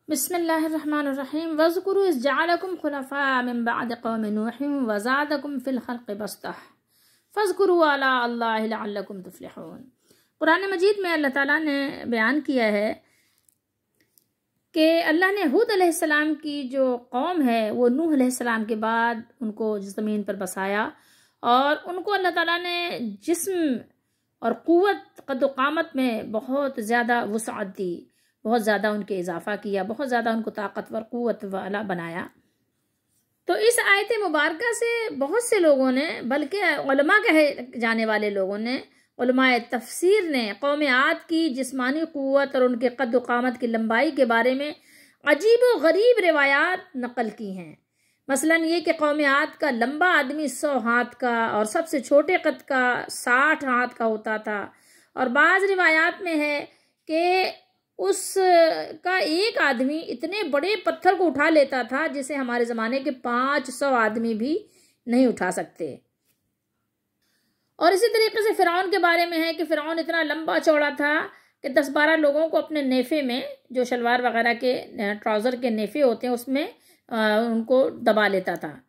بسم اللہ الرحمن الرحیم وَاذْكُرُوا إِذْ جَعَلَكُمْ خُلَفَاءَ مِنْ بَعْدِ قَوْمِ نُوحٍ وَزَادَكُمْ فِي الْخَلْقِ بَسْطَةً فَاذْكُرُوا آلَاءَ اللَّهِ لَعَلَّكُمْ تُفْلِحُونَ۔ قرآن مجید میں اللہ تعالیٰ نے بیان کیا ہے کہ اللہ نے ہود علیہ السلام کی جو قوم ہے وہ نوح علیہ السلام کے بعد ان کو زمین پر بسایا، اور ان کو اللہ تعالیٰ نے جسم اور قوت قد و قامت میں بہت زیادہ وسعت دی، بہت زیادہ ان کے اضافہ کیا، بہت زیادہ ان کو طاقتور قوت والا بنایا۔ تو اس آیت مبارکہ سے بہت سے لوگوں نے، بلکہ علماء کہے جانے والے لوگوں نے، علماء تفسیر نے قوم عاد کی جسمانی قوت اور ان کے قد و قامت کی لمبائی کے بارے میں عجیب و غریب روایات نقل کی ہیں۔ مثلا یہ کہ قوم عاد کا لمبا آدمی 100 ہاتھ کا اور سب سے چھوٹے قد کا 60 ہاتھ کا ہوتا تھا، اور بعض روایات میں ہے کہ اس کا ایک آدمی اتنے بڑے پتھر کو اٹھا لیتا تھا جسے ہمارے زمانے کے 500 آدمی بھی نہیں اٹھا سکتے۔ اور اسی طریقے سے فرعون کے بارے میں ہے کہ فرعون اتنا لمبا چوڑا تھا کہ 10-12 لوگوں کو اپنے نیفے میں، جو شلوار وغیرہ کے ٹراؤزر کے نیفے ہوتے ہیں، اس میں ان کو دبا لیتا تھا۔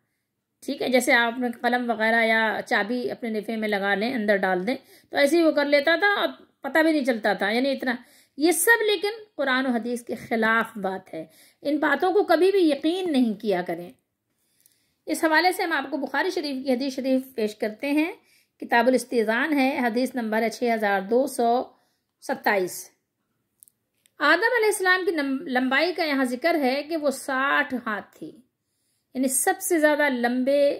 ٹھیک ہے، جیسے آپ اپنے قلم وغیرہ یا چابی اپنے نیفے میں لگا لیں، اندر ڈال دیں، تو ایسے ہی وہ کر لیتا تھا اور پتہ بھی نہیں چلتا تھا، یعنی اتنا۔ یہ سب لیکن قرآن و حدیث کے خلاف بات ہے، ان باتوں کو کبھی بھی یقین نہیں کیا کریں۔ اس حوالے سے ہم آپ کو بخاری شریف کی حدیث شریف پیش کرتے ہیں، کتاب الاستئذان ہے، حدیث نمبر ہے 6227۔ آدم علیہ السلام کی لمبائی کا یہاں ذکر ہے کہ وہ 60 ہاتھ تھی، یعنی سب سے زیادہ لمبے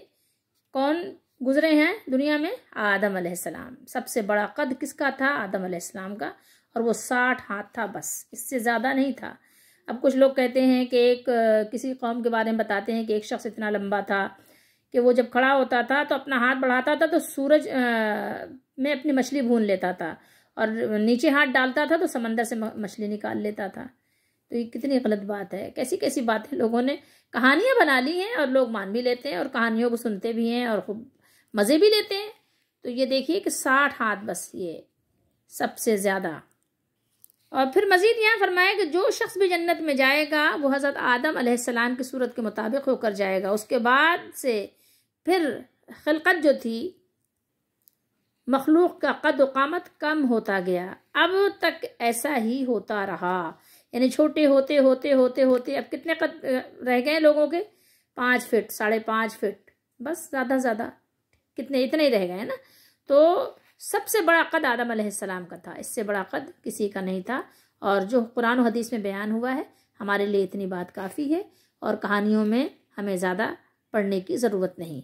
کون گزرے ہیں دنیا میں؟ آدم علیہ السلام۔ سب سے بڑا قد کس کا تھا؟ آدم علیہ السلام کا، اور وہ 60 ہاتھ تھا، بس اس سے زیادہ نہیں تھا۔ اب کچھ لوگ کہتے ہیں کہ کسی قوم کے بارے میں بتاتے ہیں کہ ایک شخص اتنا لمبا تھا کہ وہ جب کھڑا ہوتا تھا تو اپنا ہاتھ بڑھاتا تھا تو سورج میں اپنی مچھلی بھون لیتا تھا، اور نیچے ہاتھ ڈالتا تھا تو سمندر سے مچھلی نکال لیتا تھا۔ تو یہ کتنی غلط بات ہے، کیسی کیسی باتیں لوگوں نے کہانیاں بنا لی ہیں، اور لوگ مان بھی لیتے ہیں اور کہانیوں کو سنتے بھی ہیں اور خوب مزے بھی لیتے ہیں۔ تو یہ دیکھیے کہ 60 ہاتھ بس یہ سب سے زیادہ۔ اور پھر مزید یہاں فرمایا کہ جو شخص بھی جنت میں جائے گا وہ حضرت آدم علیہ السلام کی صورت کے مطابق ہو کر جائے گا۔ اس کے بعد سے پھر خلقت جو تھی، مخلوق کا قد و قامت کم ہوتا گیا، اب تک ایسا ہی ہوتا رہا، یعنی چھوٹے ہوتے ہوتے ہوتے ہوتے اب کتنے قد رہ گئے لوگوں کے؟ 5 فٹ، 5.5 فٹ، بس زیادہ زیادہ کتنے اتنے ہی رہ گئے نا۔ تو سب سے بڑا قد آدم علیہ السلام کا تھا، اس سے بڑا قد کسی کا نہیں تھا، اور جو قرآن و حدیث میں بیان ہوا ہے ہمارے لیے اتنی بات کافی ہے، اور کہانیوں میں ہمیں زیادہ پڑھنے کی ضرورت نہیں۔